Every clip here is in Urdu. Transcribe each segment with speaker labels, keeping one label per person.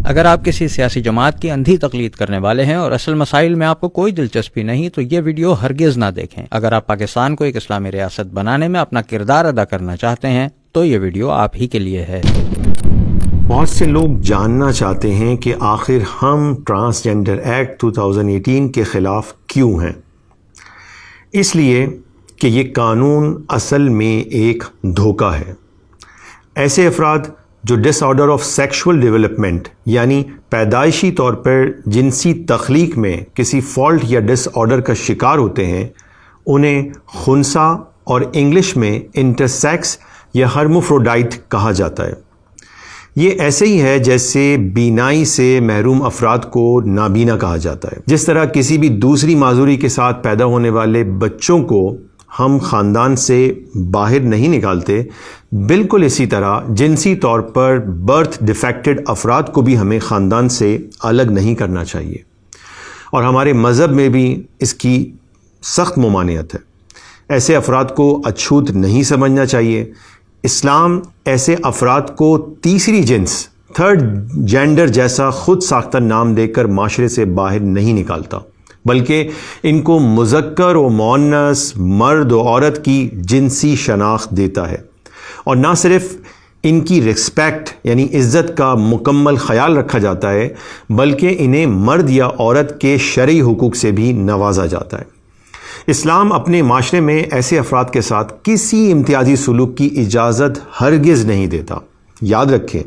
Speaker 1: اگر آپ کسی سیاسی جماعت کی اندھی تقلید کرنے والے ہیں اور اصل مسائل میں آپ کو کوئی دلچسپی نہیں تو یہ ویڈیو ہرگز نہ دیکھیں۔ اگر آپ پاکستان کو ایک اسلامی ریاست بنانے میں اپنا کردار ادا کرنا چاہتے ہیں تو یہ ویڈیو آپ ہی کے لیے ہے۔
Speaker 2: بہت سے لوگ جاننا چاہتے ہیں کہ آخر ہم ٹرانسجنڈر ایکٹ 2018 کے خلاف کیوں ہیں؟ اس لیے کہ یہ قانون اصل میں ایک دھوکہ ہے۔ ایسے افراد جو ڈس آرڈر آف سیکشول ڈیولپمنٹ یعنی پیدائشی طور پر جنسی تخلیق میں کسی فالٹ یا ڈس آرڈر کا شکار ہوتے ہیں، انہیں خنثی اور انگلش میں انٹرسیکس یا ہرموفروڈائٹ کہا جاتا ہے۔ یہ ایسے ہی ہے جیسے بینائی سے محروم افراد کو نابینا کہا جاتا ہے۔ جس طرح کسی بھی دوسری معذوری کے ساتھ پیدا ہونے والے بچوں کو ہم خاندان سے باہر نہیں نکالتے، بالکل اسی طرح جنسی طور پر برتھ ڈیفیکٹڈ افراد کو بھی ہمیں خاندان سے الگ نہیں کرنا چاہیے، اور ہمارے مذہب میں بھی اس کی سخت ممانعت ہے۔ ایسے افراد کو اچھوت نہیں سمجھنا چاہیے۔ اسلام ایسے افراد کو تیسری جنس تھرڈ جینڈر جیسا خود ساختہ نام دے کر معاشرے سے باہر نہیں نکالتا، بلکہ ان کو مذکر و مؤنث، مرد و عورت کی جنسی شناخت دیتا ہے، اور نہ صرف ان کی رسپیکٹ یعنی عزت کا مکمل خیال رکھا جاتا ہے، بلکہ انہیں مرد یا عورت کے شرعی حقوق سے بھی نوازا جاتا ہے۔ اسلام اپنے معاشرے میں ایسے افراد کے ساتھ کسی امتیازی سلوک کی اجازت ہرگز نہیں دیتا۔ یاد رکھیں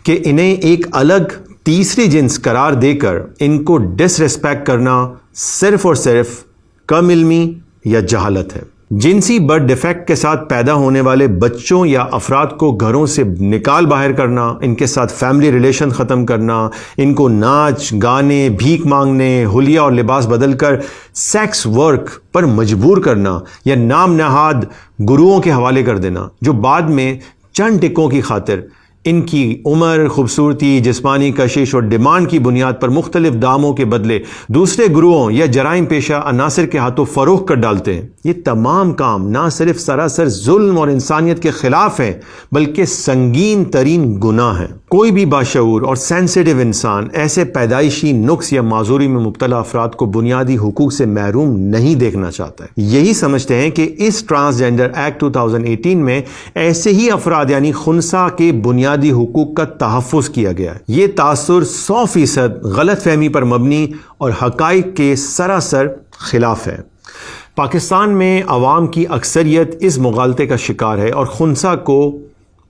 Speaker 2: کہ انہیں ایک الگ تیسری جنس قرار دے کر ان کو ڈس ریسپیکٹ کرنا صرف اور صرف کم علمی یا جہالت ہے۔ جنسی برتھ ڈیفیکٹ کے ساتھ پیدا ہونے والے بچوں یا افراد کو گھروں سے نکال باہر کرنا، ان کے ساتھ فیملی ریلیشن ختم کرنا، ان کو ناچ گانے، بھیک مانگنے، حلیہ اور لباس بدل کر سیکس ورک پر مجبور کرنا، یا نام نہاد گروؤں کے حوالے کر دینا جو بعد میں چند ٹکوں کی خاطر ان کی عمر، خوبصورتی، جسمانی کشش اور ڈیمانڈ کی بنیاد پر مختلف داموں کے بدلے دوسرے گروہوں یا جرائم پیشہ عناصر کے ہاتھوں فروخت کر ڈالتے ہیں۔ یہ تمام کام نہ صرف سراسر ظلم اور انسانیت کے خلاف ہیں، بلکہ سنگین ترین گناہ ہیں۔ کوئی بھی باشعور اور سینسیٹیو انسان ایسے پیدائشی نقص یا معذوری میں مبتلا افراد کو بنیادی حقوق سے محروم نہیں دیکھنا چاہتا ہے۔ یہی سمجھتے ہیں کہ اس ٹرانسجنڈر ایکٹ 2018 میں ایسے ہی افراد یعنی خنثی کے بنیادی حقوق کا تحفظ کیا گیا ہے۔ یہ تاثر 100% غلط فہمی پر مبنی اور حقائق کے سراسر خلاف ہے۔ پاکستان میں عوام کی اکثریت اس مغالطے کا شکار ہے اور خنثی کو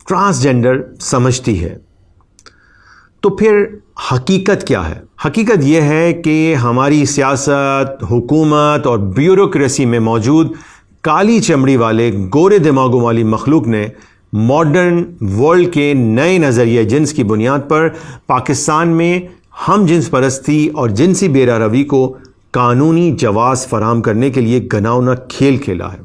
Speaker 2: ٹرانسجنڈر سمجھتی ہے۔ تو پھر حقیقت کیا ہے؟ حقیقت یہ ہے کہ ہماری سیاست، حکومت اور بیوروکریسی میں موجود کالی چمڑی والے گورے دماغوں والی مخلوق نے ماڈرن ورلڈ کے نئے نظریہ جنس کی بنیاد پر پاکستان میں ہم جنس پرستی اور جنسی بیرا روی کو قانونی جواز فراہم کرنے کے لیے گھناؤنا کھیل کھیلا ہے،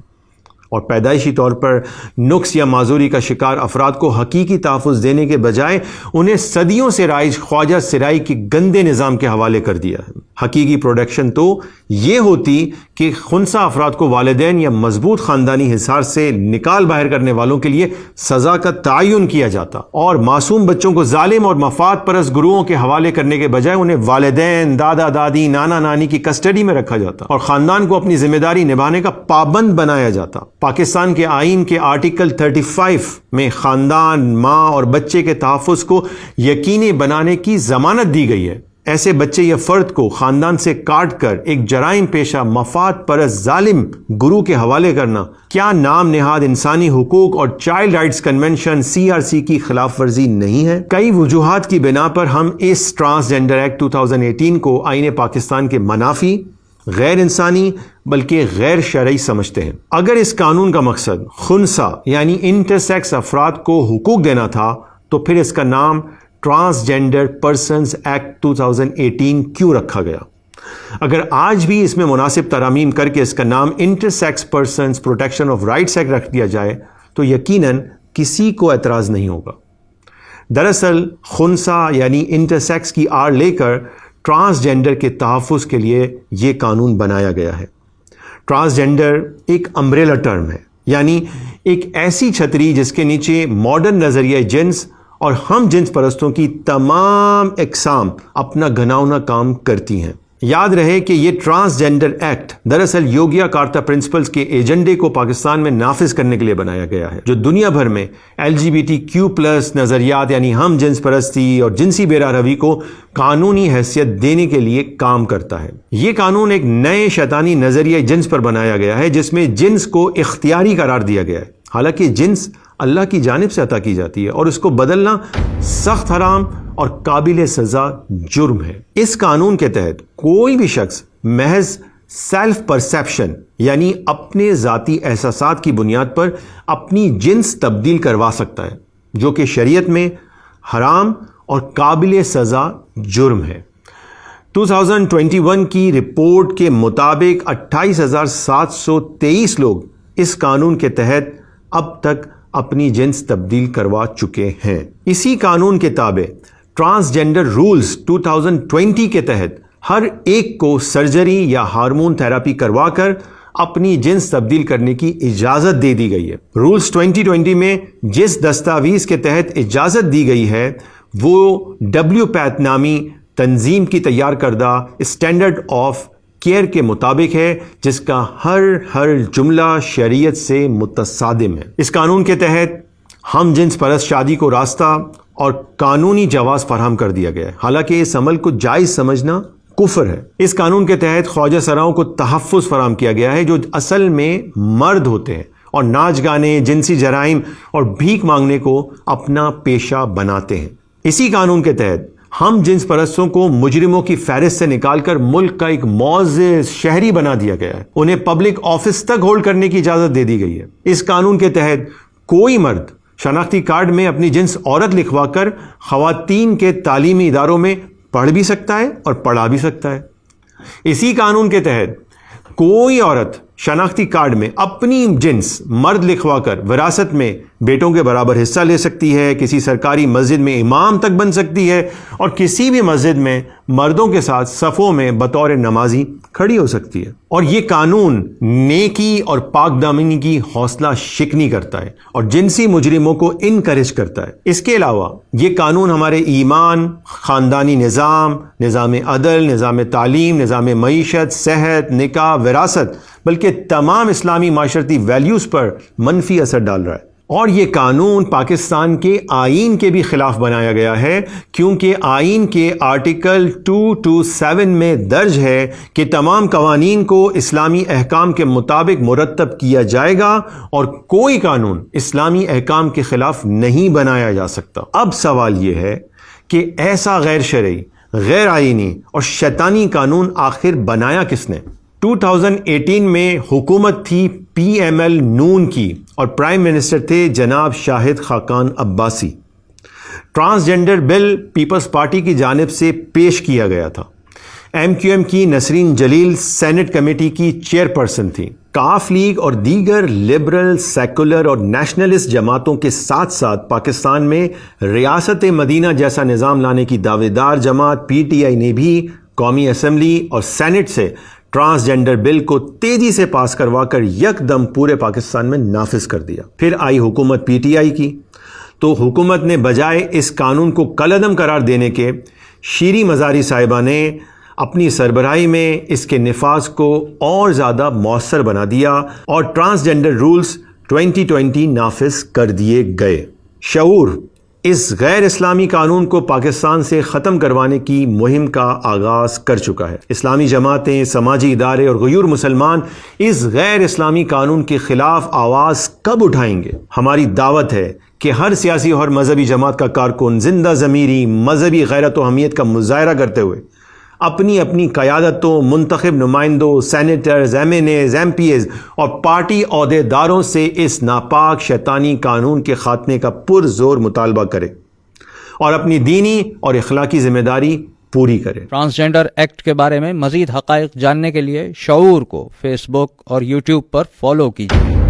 Speaker 2: اور پیدائشی طور پر نقص یا معذوری کا شکار افراد کو حقیقی تحفظ دینے کے بجائے انہیں صدیوں سے رائج خواجہ سرائی کے گندے نظام کے حوالے کر دیا ہے۔ حقیقی پروڈکشن تو یہ ہوتی کہ خنثی افراد کو والدین یا مضبوط خاندانی حصار سے نکال باہر کرنے والوں کے لیے سزا کا تعین کیا جاتا، اور معصوم بچوں کو ظالم اور مفاد پرست گروہوں کے حوالے کرنے کے بجائے انہیں والدین، دادا دادی، نانا نانی کی کسٹڈی میں رکھا جاتا، اور خاندان کو اپنی ذمہ داری نبھانے کا پابند بنایا جاتا۔ پاکستان کے آئین کے آرٹیکل 35 میں خاندان، ماں اور بچے کے تحفظ کو یقینی بنانے کی ضمانت دی گئی ہے۔ ایسے بچے یا فرد کو خاندان سے کاٹ کر ایک جرائم پیشہ مفاد پرست ظالم گروہ کے حوالے کرنا کیا نام نہاد انسانی حقوق اور چائلڈ رائٹس کنونشن CRC کی خلاف ورزی نہیں ہے؟ کئی وجوہات کی بنا پر ہم اس ٹرانسجنڈر ایکٹ 2018 کو آئین پاکستان کے منافی، غیر انسانی بلکہ غیر شرعی سمجھتے ہیں۔ اگر اس قانون کا مقصد خنثی یعنی انٹرسیکس افراد کو حقوق دینا تھا تو پھر اس کا نام ٹرانسجنڈر پرسنز ایکٹ 2018 کیوں رکھا گیا؟ اگر آج بھی اس میں مناسب ترامیم کر کے اس کا نام intersex persons protection of rights act رکھ دیا جائے تو یقیناً کسی کو اعتراض نہیں ہوگا۔ دراصل خنثی یعنی انٹرسیکس کی آڑ لے کر ٹرانسجنڈر کے تحفظ کے لیے یہ قانون بنایا گیا ہے۔ ٹرانسجنڈر ایک امبریلا ٹرم ہے، یعنی ایک ایسی چھتری جس کے نیچے ماڈرن نظریہ جنس اور ہم جنس پرستوں کی تمام اقسام اپنا گھناؤنا کام کرتی ہیں۔ یاد رہے کہ یہ ٹرانسجینڈر ایکٹ دراصل یوگیا کارتا پرنسپلز کے ایجنڈے کو پاکستان میں نافذ کرنے کے لیے بنایا گیا ہے، جو دنیا بھر میں LGBTQ+ نظریات یعنی ہم جنس پرستی اور جنسی بیرا روی کو قانونی حیثیت دینے کے لیے کام کرتا ہے۔ یہ قانون ایک نئے شیطانی نظریہ جنس پر بنایا گیا ہے جس میں جنس کو اختیاری قرار دیا گیا ہے، حالانکہ جنس اللہ کی جانب سے عطا کی جاتی ہے اور اس کو بدلنا سخت حرام اور قابل سزا جرم ہے۔ اس قانون کے تحت کوئی بھی شخص محض سیلف پرسیپشن یعنی اپنے ذاتی احساسات کی بنیاد پر اپنی جنس تبدیل کروا سکتا ہے، جو کہ شریعت میں حرام اور قابل سزا جرم ہے۔ 2021 کی رپورٹ کے مطابق 28,723 لوگ اس قانون کے تحت اب تک اپنی جنس تبدیل کروا چکے ہیں۔ اسی قانون کے تابع ٹرانسجینڈر رولز 2020 کے تحت ہر ایک کو سرجری یا ہارمون تھراپی کروا کر اپنی جنس تبدیل کرنے کی اجازت دے دی گئی ہے۔ رولز 2020 میں جس دستاویز کے تحت اجازت دی گئی ہے وہ WPATH نامی تنظیم کی تیار کردہ اسٹینڈرڈ آف کیئر کے مطابق ہے، جس کا ہر جملہ شریعت سے متصادم ہے۔ اس قانون کے تحت ہم جنس پرست شادی کو راستہ اور قانونی جواز فراہم کر دیا گیا ہے، حالانکہ اس عمل کو جائز سمجھنا کفر ہے۔ اس قانون کے تحت خواجہ سراؤں کو تحفظ فراہم کیا گیا ہے جو اصل میں مرد ہوتے ہیں اور ناچ گانے، جنسی جرائم اور بھیک مانگنے کو اپنا پیشہ بناتے ہیں۔ اسی قانون کے تحت ہم جنس پرستوں کو مجرموں کی فہرست سے نکال کر ملک کا ایک معزز شہری بنا دیا گیا ہے، انہیں پبلک آفس تک ہولڈ کرنے کی اجازت دے دی گئی ہے۔ اس قانون کے تحت کوئی مرد شناختی کارڈ میں اپنی جنس عورت لکھوا کر خواتین کے تعلیمی اداروں میں پڑھ بھی سکتا ہے اور پڑھا بھی سکتا ہے۔ اسی قانون کے تحت کوئی عورت شناختی کارڈ میں اپنی جنس مرد لکھوا کر وراثت میں بیٹوں کے برابر حصہ لے سکتی ہے، کسی سرکاری مسجد میں امام تک بن سکتی ہے اور کسی بھی مسجد میں مردوں کے ساتھ صفوں میں بطور نمازی کھڑی ہو سکتی ہے۔ اور یہ قانون نیکی اور پاک دامنی کی حوصلہ شکنی کرتا ہے اور جنسی مجرموں کو انکریج کرتا ہے۔ اس کے علاوہ یہ قانون ہمارے ایمان، خاندانی نظام، نظام عدل، نظام تعلیم، نظام معیشت، صحت، نکاح، وراثت بلکہ تمام اسلامی معاشرتی ویلیوز پر منفی اثر ڈال رہا ہے۔ اور یہ قانون پاکستان کے آئین کے بھی خلاف بنایا گیا ہے، کیونکہ آئین کے آرٹیکل 227 میں درج ہے کہ تمام قوانین کو اسلامی احکام کے مطابق مرتب کیا جائے گا اور کوئی قانون اسلامی احکام کے خلاف نہیں بنایا جا سکتا۔ اب سوال یہ ہے کہ ایسا غیر شرعی، غیر آئینی اور شیطانی قانون آخر بنایا کس نے؟ 2018 میں حکومت تھی PML نون کی اور پرائم منسٹر تھے جناب شاہد خاقان عباسی۔ ٹرانسجینڈر بل پیپلز پارٹی کی جانب سے پیش کیا گیا تھا۔ MQM کی نسرین جلیل سینٹ کمیٹی کی چیئرپرسن تھی۔ کاف لیگ اور دیگر لبرل، سیکولر اور نیشنلسٹ جماعتوں کے ساتھ ساتھ پاکستان میں ریاست مدینہ جیسا نظام لانے کی دعوے دار جماعت PTI نے بھی قومی اسمبلی اور سینٹ سے ٹرانسجینڈر بل کو تیزی سے پاس کروا کر یک دم پورے پاکستان میں نافذ کر دیا۔ پھر آئی حکومت PTI کی، تو حکومت نے بجائے اس قانون کو کالعدم قرار دینے کے شیریں مزاری صاحبہ نے اپنی سربراہی میں اس کے نفاذ کو اور زیادہ مؤثر بنا دیا اور ٹرانسجینڈر رولز 2020 نافذ کر دیے گئے۔ شعور اس غیر اسلامی قانون کو پاکستان سے ختم کروانے کی مہم کا آغاز کر چکا ہے۔ اسلامی جماعتیں، سماجی ادارے اور غیور مسلمان اس غیر اسلامی قانون کے خلاف آواز کب اٹھائیں گے؟ ہماری دعوت ہے کہ ہر سیاسی اور مذہبی جماعت کا کارکن زندہ ضمیری مذہبی غیرت و اہمیت کا مظاہرہ کرتے ہوئے اپنی اپنی قیادتوں، منتخب نمائندوں، سینیٹرز، MNAs، MPs اور پارٹی عہدے داروں سے اس ناپاک شیطانی قانون کے خاتمے کا پرزور مطالبہ کرے اور اپنی دینی اور اخلاقی ذمہ داری پوری کرے۔
Speaker 1: ٹرانسجینڈر ایکٹ کے بارے میں مزید حقائق جاننے کے لیے شعور کو فیس بک اور YouTube پر فالو کیجیے۔